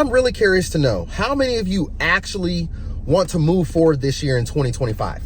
I'm really curious to know how many of you actually want to move forward this year in 2025.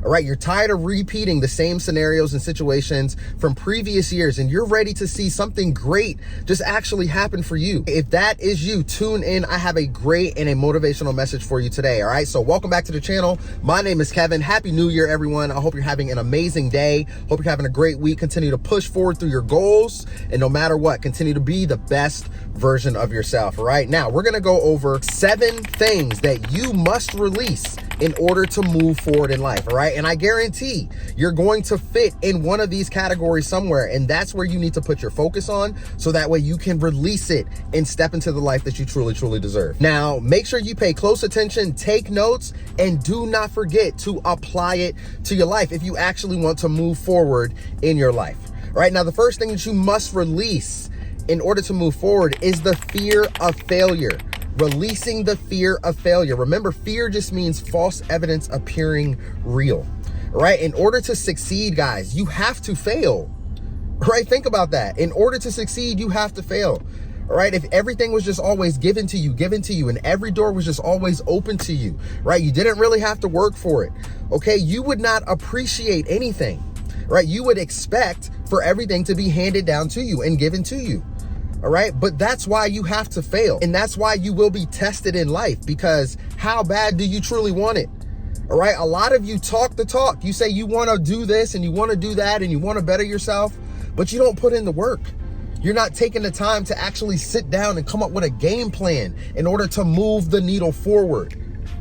All right, you're tired of repeating the same scenarios and situations from previous years, and you're ready to see something great just actually happen for you. If that is you, tune in. I have a great and a motivational message for you today. All right, so welcome back to the channel. My name is Kevin. Happy New Year, everyone. I hope you're having an amazing day. Hope you're having a great week. Continue to push forward through your goals, and no matter what, continue to be the best version of yourself. All right, now we're gonna go over 7 things that you must release in order to move forward in life. All right, and I guarantee you're going to fit in one of these categories somewhere, and that's where you need to put your focus on, so that way you can release it and step into the life that you truly deserve. Now, make sure you pay close attention, take notes, and do not forget to apply it to your life if you actually want to move forward in your life. All right, now the first thing that you must release in order to move forward is the fear of failure. Releasing the fear of failure. Remember, fear just means false evidence appearing real. All right, in order to succeed, guys, you have to fail. Right, think about that. In order to succeed, you have to fail. All right, if everything was just always given to you, and every door was just always open to you, right, you didn't really have to work for it, okay, you would not appreciate anything, right? You would expect for everything to be handed down to you and given to you. All right, but that's why you have to fail, and that's why you will be tested in life, because how bad do you truly want it? All right, a lot of you talk the talk. You say you want to do this and you want to do that and you want to better yourself, but you don't put in the work. You're not taking the time to actually sit down and come up with a game plan in order to move the needle forward.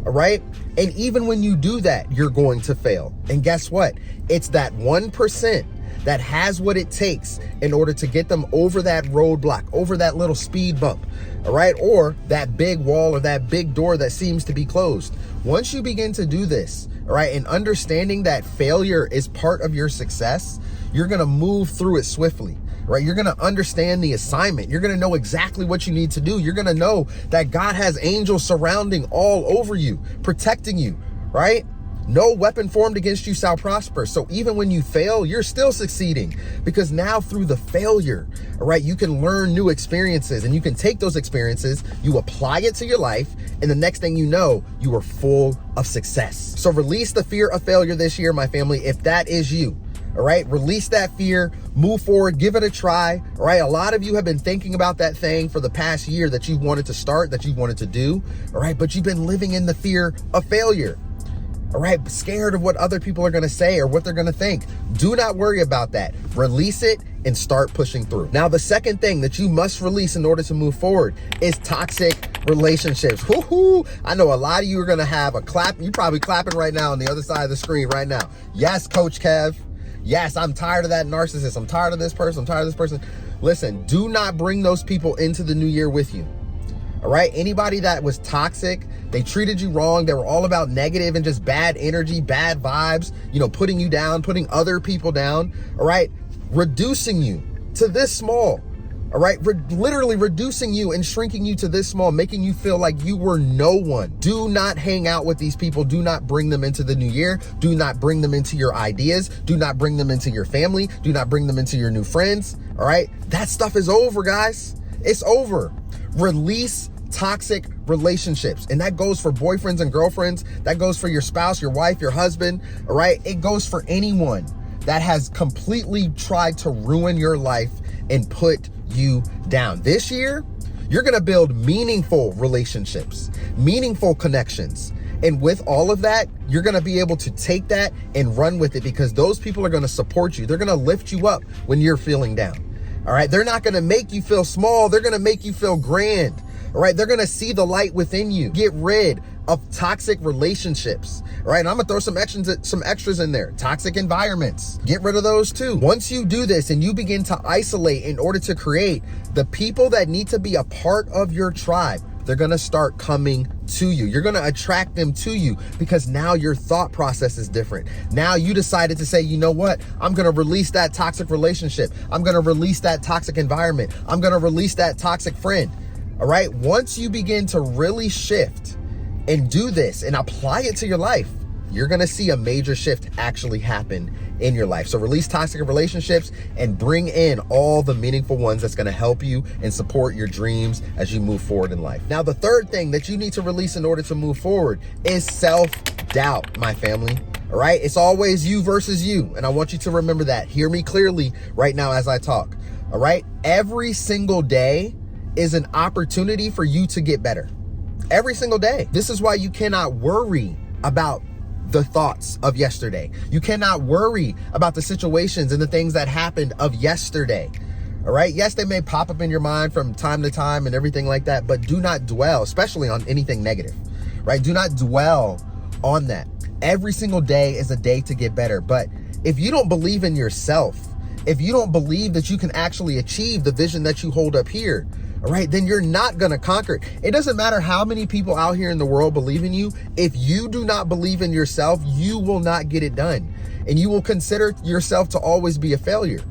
All right, and even when you do that, you're going to fail. And guess what? It's that 1% that has what it takes in order to get them over that roadblock, over that little speed bump, all right? Or that big wall or that big door that seems to be closed. Once you begin to do this, all right, and understanding that failure is part of your success, you're gonna move through it swiftly, right? You're gonna understand the assignment. You're gonna know exactly what you need to do. You're gonna know that God has angels surrounding all over you, protecting you, right? No weapon formed against you shall prosper. So even when you fail, you're still succeeding, because now through the failure, all right, you can learn new experiences, and you can take those experiences, you apply it to your life, and the next thing you know, you are full of success. So release the fear of failure this year, my family, if that is you. All right, release that fear, move forward, give it a try. All right, a lot of you have been thinking about that thing for the past year that you wanted to start, that you wanted to do. All right, but you've been living in the fear of failure. All right, scared of what other people are going to say or what they're going to think. Do not worry about that. Release it and start pushing through. Now, the second thing that you must release in order to move forward is toxic relationships. Woohoo! I know a lot of you are going to have a clap. You're probably clapping right now on the other side of the screen right now. Yes, Coach Kev. Yes, I'm tired of that narcissist. I'm tired of this person. I'm tired of this person. Listen, do not bring those people into the new year with you. All right, anybody that was toxic, they treated you wrong, they were all about negative and just bad energy, bad vibes, you know, putting you down, putting other people down, all right, reducing you to this small, all right, literally reducing you and shrinking you to this small, making you feel like you were no one. Do not hang out with these people. Do not bring them into the new year. Do not bring them into your ideas. Do not bring them into your family. Do not bring them into your new friends, all right? That stuff is over, guys. It's over. Release toxic relationships. And that goes for boyfriends and girlfriends. That goes for your spouse, your wife, your husband. All right. It goes for anyone that has completely tried to ruin your life and put you down. This year, you're going to build meaningful relationships, meaningful connections. And with all of that, you're going to be able to take that and run with it, because those people are going to support you. They're going to lift you up when you're feeling down. All right. They're not going to make you feel small. They're going to make you feel grand. All right. They're going to see the light within you. Get rid of toxic relationships. All right. And I'm going to throw some extras in there. Toxic environments. Get rid of those too. Once you do this and you begin to isolate in order to create the people that need to be a part of your tribe, they're going to start coming to you. You're going to attract them to you, because now your thought process is different. Now you decided to say, you know what? I'm going to release that toxic relationship. I'm going to release that toxic environment. I'm going to release that toxic friend. All right. Once you begin to really shift and do this and apply it to your life, you're going to see a major shift actually happen in your life. So release toxic relationships and bring in all the meaningful ones that's going to help you and support your dreams as you move forward in life. Now, the third thing that you need to release in order to move forward is self-doubt, my family. All right. It's always you versus you. And I want you to remember that. Hear me clearly right now as I talk. All right. Every single day is an opportunity for you to get better. Every single day. This is why you cannot worry about the thoughts of yesterday. You cannot worry about the situations and the things that happened of yesterday. All right. Yes, they may pop up in your mind from time to time and everything like that, but do not dwell, especially on anything negative, right? Do not dwell on that. Every single day is a day to get better. But if you don't believe in yourself, if you don't believe that you can actually achieve the vision that you hold up here, all right, then you're not going to conquer it. It doesn't matter how many people out here in the world believe in you. If you do not believe in yourself, you will not get it done. And you will consider yourself to always be a failure.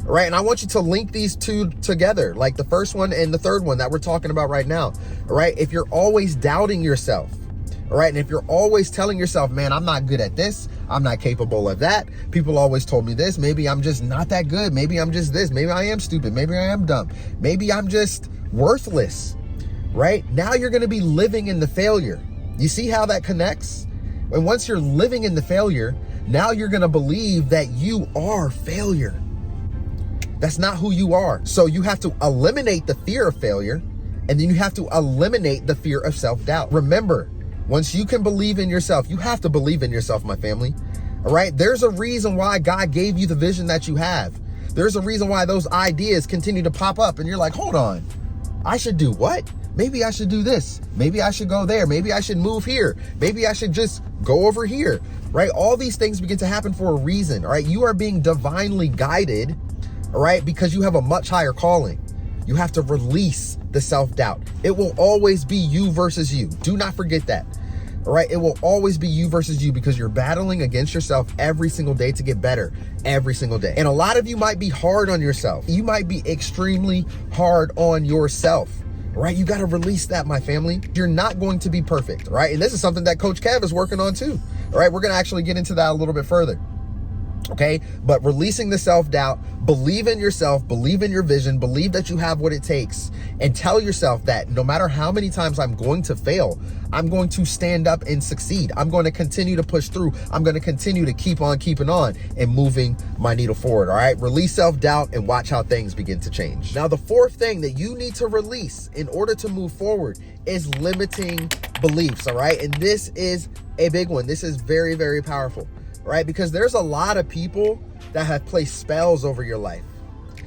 All right. And I want you to link these two together, like the first one and the third one that we're talking about right now. All right. If you're always doubting yourself, all right, and if you're always telling yourself, man, I'm not good at this, I'm not capable of that, people always told me this, maybe I'm just not that good, maybe I'm just this, maybe I am stupid, maybe I am dumb, maybe I'm just worthless, right? Now you're going to be living in the failure. You see how that connects? And once you're living in the failure, now you're going to believe that you are failure. That's not who you are. So you have to eliminate the fear of failure, and then you have to eliminate the fear of self-doubt. Remember, once you can believe in yourself, you have to believe in yourself, my family. All right. There's a reason why God gave you the vision that you have. There's a reason why those ideas continue to pop up and you're like, hold on, I should do what? Maybe I should do this. Maybe I should go there. Maybe I should move here. Maybe I should just go over here, right? All these things begin to happen for a reason. All right. You are being divinely guided. All right. Because you have a much higher calling. You have to release the self-doubt. It will always be you versus you. Do not forget that. All right. It will always be you versus you because you're battling against yourself every single day to get better every single day. And a lot of you might be hard on yourself. You might be extremely hard on yourself. All right. You got to release that, my family. You're not going to be perfect. Right. And this is something that Coach Kev is working on too. All right. We're going to actually get into that a little bit further. Okay. But releasing the self-doubt, believe in yourself, believe in your vision, believe that you have what it takes, and tell yourself that no matter how many times I'm going to fail, I'm going to stand up and succeed. I'm going to continue to push through. I'm going to continue to keep on keeping on and moving my needle forward. All right. Release self-doubt and watch how things begin to change. Now, the fourth thing that you need to release in order to move forward is limiting beliefs. All right. And this is a big one. This is very, very powerful. Right? Because there's a lot of people that have placed spells over your life.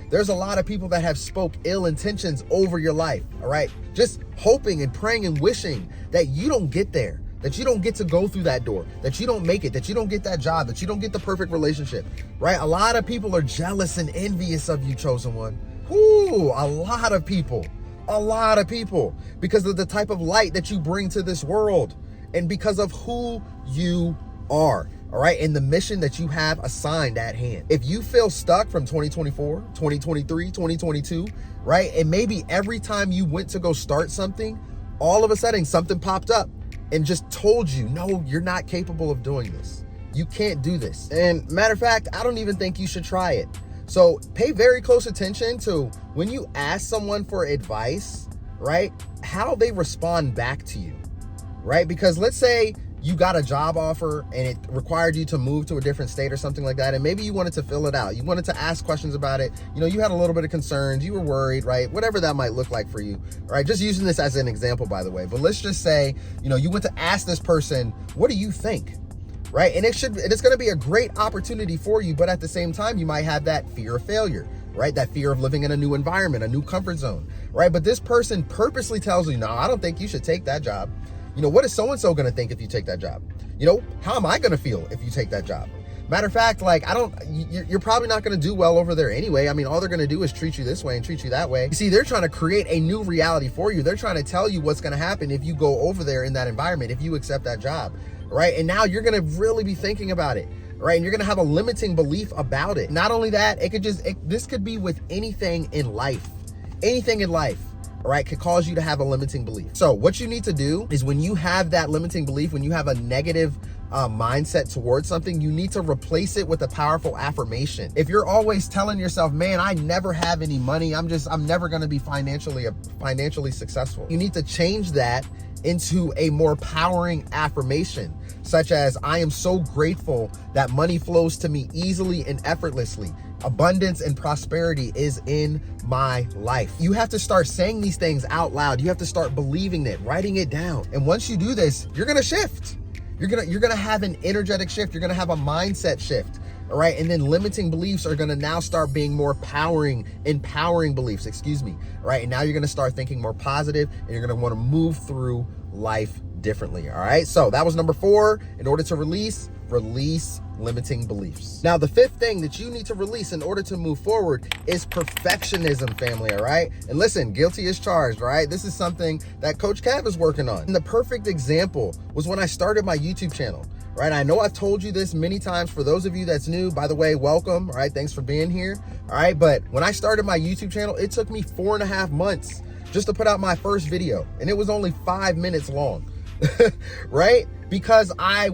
There's a lot of people that have spoke ill intentions over your life. All right. Just hoping and praying and wishing that you don't get there, that you don't get to go through that door, that you don't make it, that you don't get that job, that you don't get the perfect relationship. Right? A lot of people are jealous and envious of you, chosen one. Ooh, a lot of people because of the type of light that you bring to this world and because of who you are. All right. And the mission that you have assigned at hand. If you feel stuck from 2024, 2023, 2022, right? And maybe every time you went to go start something, all of a sudden something popped up and just told you, no, you're not capable of doing this. You can't do this. And matter of fact, I don't even think you should try it. So pay very close attention to when you ask someone for advice, right? How they respond back to you, right? Because let's say you got a job offer and it required you to move to a different state or something like that. And maybe you wanted to fill it out. You wanted to ask questions about it. You know, you had a little bit of concerns. You were worried, right? Whatever that might look like for you. All right. Just using this as an example, by the way. But let's just say, you know, you went to ask this person, what do you think? Right. And it's going to be a great opportunity for you. But at the same time, you might have that fear of failure, right? That fear of living in a new environment, a new comfort zone, right? But this person purposely tells you, no, I don't think you should take that job. You know, what is so-and-so going to think if you take that job? You know, how am I going to feel if you take that job? Matter of fact, like, you're probably not going to do well over there anyway. I mean, all they're going to do is treat you this way and treat you that way. You see, they're trying to create a new reality for you. They're trying to tell you what's going to happen if you go over there in that environment, if you accept that job, right? And now you're going to really be thinking about it, right? And you're going to have a limiting belief about it. Not only that, this could be with anything in life, all right, could cause you to have a limiting belief. So what you need to do is when you have that limiting belief, when you have a negative mindset towards something, you need to replace it with a powerful affirmation. If you're always telling yourself, man, I never have any money, I'm never going to be financially successful, you need to change that into a more powering affirmation, such as, I am so grateful that money flows to me easily and effortlessly. Abundance and prosperity is in my life. You have to start saying these things out loud. You have to start believing it, writing it down. And once you do this, you're going to shift. You're going to have an energetic shift. You're going to have a mindset shift. All right. And then limiting beliefs are going to now start being more empowering beliefs, all right. And now you're going to start thinking more positive, and you're going to want to move through life differently. All right. So that was number 4. In order to release limiting beliefs. Now, the 5th thing that you need to release in order to move forward is perfectionism, family. All right. And listen, guilty as charged. All right. This is something that Coach Cav is working on. And the perfect example was when I started my YouTube channel. Right. I know I've told you this many times. For those of you that's new, by the way, welcome. All right. Thanks for being here. All right. But when I started my YouTube channel, it took me 4.5 months just to put out my first video. And it was only 5 minutes long. Right. Because I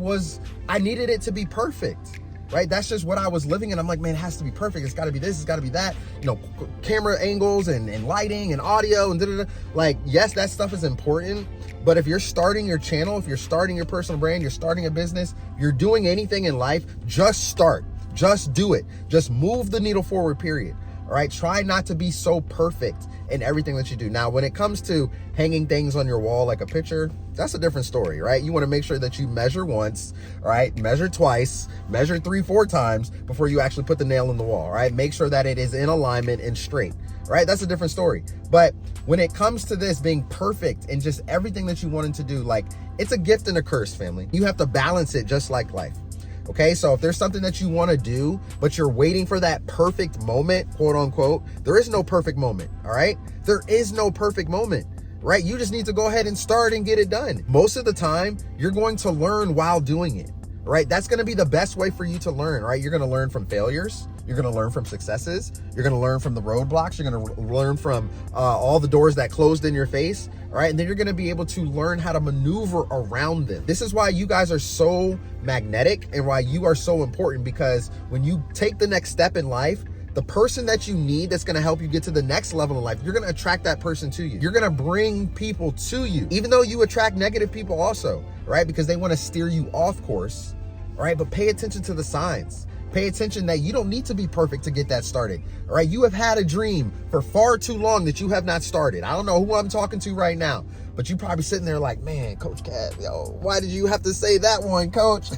needed it to be perfect. Right. That's just what I was living in. I'm like, man, it has to be perfect. It's got to be this. It's got to be that. You know, camera angles and lighting and audio and da-da-da. Like, yes, that stuff is important. But if you're starting your channel, if you're starting your personal brand, you're starting a business, you're doing anything in life, just start. Just do it. Just move the needle forward, period. All right. Try not to be so perfect in everything that you do. Now, when it comes to hanging things on your wall like a picture, that's a different story, right? You want to make sure that you measure once, all right? Measure twice, measure 3-4 times before you actually put the nail in the wall, all right? Make sure that it is in alignment and straight, right? That's a different story. But when it comes to this being perfect and just everything that you wanted to do, like, it's a gift and a curse, family. You have to balance it just like life. Okay, so if there's something that you want to do, but you're waiting for that perfect moment, quote unquote, there is no perfect moment, all right? There is no perfect moment, right? You just need to go ahead and start and get it done. Most of the time, you're going to learn while doing it, right? That's going to be the best way for you to learn, right? You're going to learn from failures. You're going to learn from successes. You're going to learn from the roadblocks. You're going to learn from all the doors that closed in your face. All right. And then you're going to be able to learn how to maneuver around them. This is why you guys are so magnetic and why you are so important, because when you take the next step in life, the person that you need that's going to help you get to the next level in life, you're going to attract that person to you. You're going to bring people to you, even though you attract negative people also, right? Because they want to steer you off course. All right. But pay attention to the signs. Pay attention that you don't need to be perfect to get that started. All right. You have had a dream for far too long that you have not started. I don't know who I'm talking to right now, but you probably sitting there like, man, Coach Cat, yo, why did you have to say that one, Coach?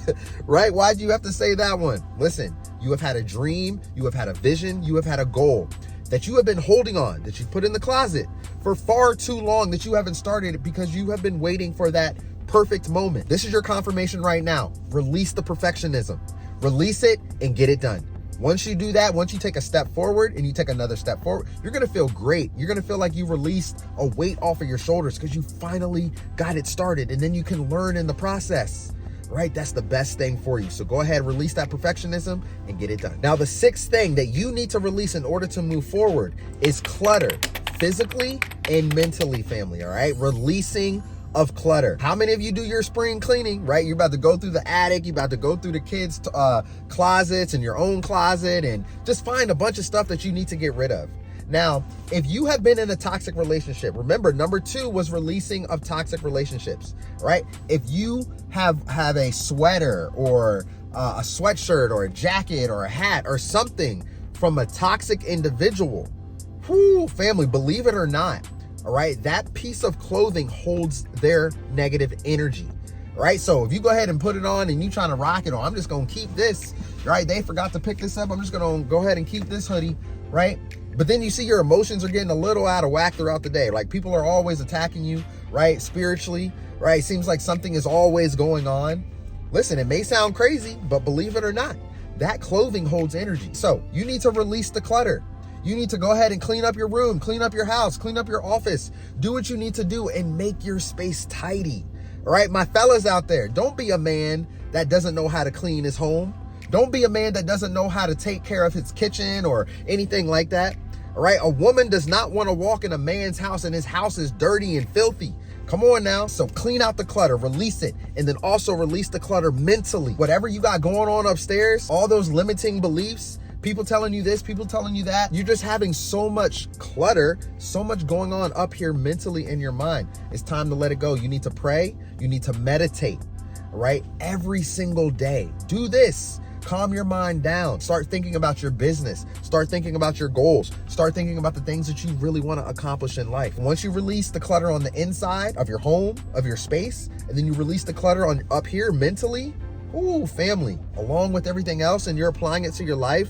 Right? Why did you have to say that one? Listen, you have had a dream. You have had a vision. You have had a goal that you have been holding on, that you put in the closet for far too long, that you haven't started because you have been waiting for that perfect moment. This is your confirmation right now. Release the perfectionism. Release it and get it done. Once you do that, once you take a step forward and you take another step forward, you're going to feel great. You're going to feel like you released a weight off of your shoulders because you finally got it started, and then you can learn in the process, right? That's the best thing for you. So go ahead, release that perfectionism and get it done. Now, the 6th thing that you need to release in order to move forward is clutter, physically and mentally, family. All right. Releasing of clutter. How many of you do your spring cleaning, right? You're about to go through the attic, you're about to go through the kids' closets and your own closet and just find a bunch of stuff that you need to get rid of. Now, if you have been in a toxic relationship, remember, number 2 was releasing of toxic relationships, right? If you have a sweater or a sweatshirt or a jacket or a hat or something from a toxic individual, whoo, family, believe it or not, all right, that piece of clothing holds their negative energy. All right, so if you go ahead and put it on and you trying to rock it, or I'm just going to keep this, right? They forgot to pick this up. I'm just going to go ahead and keep this hoodie, right? But then you see your emotions are getting a little out of whack throughout the day. Like, people are always attacking you, right? Spiritually, right? It seems like something is always going on. Listen, it may sound crazy, but believe it or not, that clothing holds energy. So you need to release the clutter. You need to go ahead and clean up your room, clean up your house, clean up your office, do what you need to do and make your space tidy. All right, my fellas out there, don't be a man that doesn't know how to clean his home. Don't be a man that doesn't know how to take care of his kitchen or anything like that. All right, a woman does not want to walk in a man's house and his house is dirty and filthy. Come on now. So clean out the clutter, release it, and then also release the clutter mentally. Whatever you got going on upstairs, all those limiting beliefs, people telling you this, people telling you that, you're just having so much clutter, so much going on up here mentally in your mind. It's time to let it go. You need to pray. You need to meditate, right? Every single day. Do this. Calm your mind down. Start thinking about your business. Start thinking about your goals. Start thinking about the things that you really want to accomplish in life. Once you release the clutter on the inside of your home, of your space, and then you release the clutter on up here mentally, ooh, family, along with everything else, and you're applying it to your life,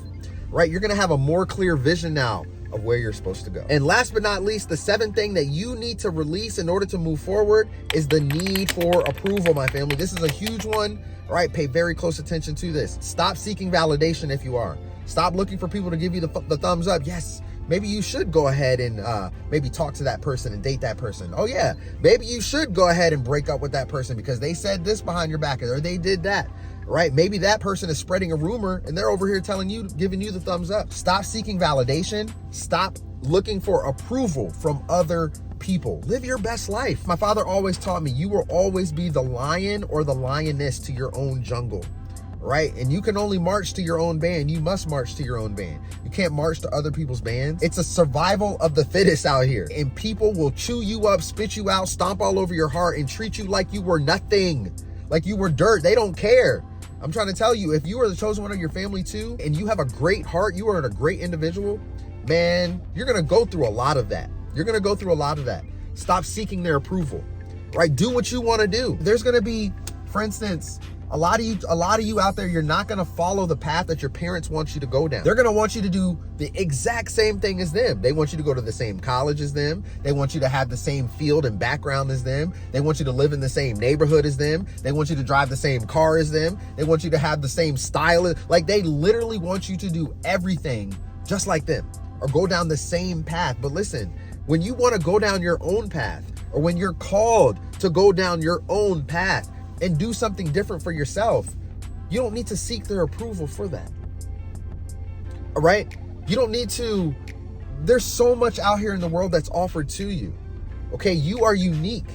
right? You're going to have a more clear vision now of where you're supposed to go. And last but not least, the seventh thing that you need to release in order to move forward is the need for approval, my family. This is a huge one. All right, pay very close attention to this. Stop seeking validation if you are. Stop looking for people to give you the thumbs up. Yes, maybe you should go ahead and maybe talk to that person and date that person. Oh yeah, maybe you should go ahead and break up with that person because they said this behind your back or they did that. Right? Maybe that person is spreading a rumor and they're over here telling you, giving you the thumbs up. Stop seeking validation. Stop looking for approval from other people. Live your best life. My father always taught me, you will always be the lion or the lioness to your own jungle, right? And you can only march to your own band. You must march to your own band. You can't march to other people's bands. It's a survival of the fittest out here. And people will chew you up, spit you out, stomp all over your heart and treat you like you were nothing, like you were dirt. They don't care. I'm trying to tell you, if you are the chosen one of your family too, and you have a great heart, you are a great individual, man, you're going to go through a lot of that. You're going to go through a lot of that. Stop seeking their approval, right? Do what you want to do. There's going to be, for instance, a lot of you out there, you're not going to follow the path that your parents want you to go down. They're going to want you to do the exact same thing as them. They want you to go to the same college as them. They want you to have the same field and background as them. They want you to live in the same neighborhood as them. They want you to drive the same car as them. They want you to have the same style. Like they literally want you to do everything just like them or go down the same path. But listen, when you want to go down your own path or when you're called to go down your own path, and do something different for yourself, you don't need to seek their approval for that. All right? You don't need to. There's so much out here in the world that's offered to you. Okay? You are unique.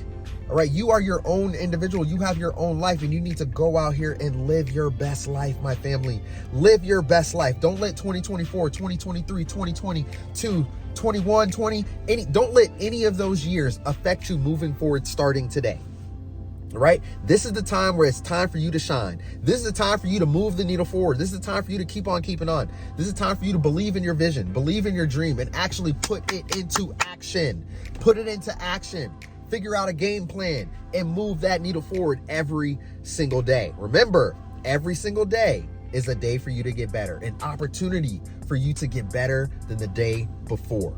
All right? You are your own individual. You have your own life and you need to go out here and live your best life, my family. Live your best life. Don't let 2024, 2023, 2022, 21, 20, don't let any of those years affect you moving forward starting today. Right? This is the time where it's time for you to shine. This is the time for you to move the needle forward. This is the time for you to keep on keeping on. This is the time for you to believe in your vision, believe in your dream, and actually put it into action. Put it into action. Figure out a game plan and move that needle forward every single day. Remember, every single day is a day for you to get better, an opportunity for you to get better than the day before.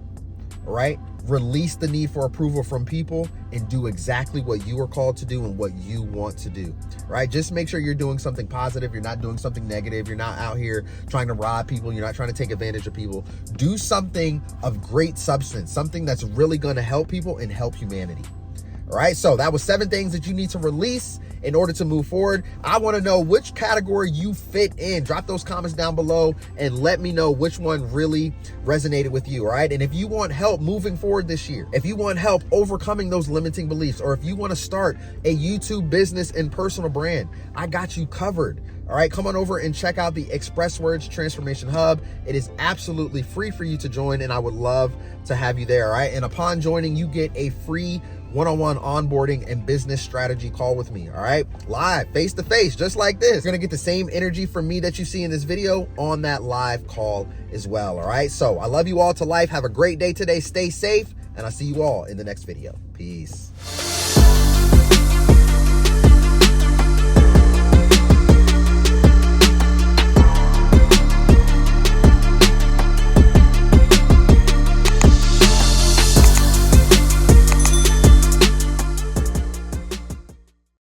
All right? Release the need for approval from people and do exactly what you are called to do and what you want to do, right? Just make sure you're doing something positive. You're not doing something negative. You're not out here trying to rob people. You're not trying to take advantage of people. Do something of great substance, something that's really going to help people and help humanity. All right, so that was 7 things that you need to release in order to move forward. I want to know which category you fit in. Drop those comments down below and let me know which one really resonated with you, all right? And if you want help moving forward this year, if you want help overcoming those limiting beliefs, or if you want to start a YouTube business and personal brand, I got you covered. All right, come on over and check out the ExpressedWordz Transformation Hub. It is absolutely free for you to join, and I would love to have you there, all right? And upon joining, you get a free one-on-one onboarding and business strategy call with me, all right? Live, face-to-face, just like this. You're gonna get the same energy from me that you see in this video on that live call as well, all right? So I love you all to life. Have a great day today. Stay safe, and I'll see you all in the next video. Peace.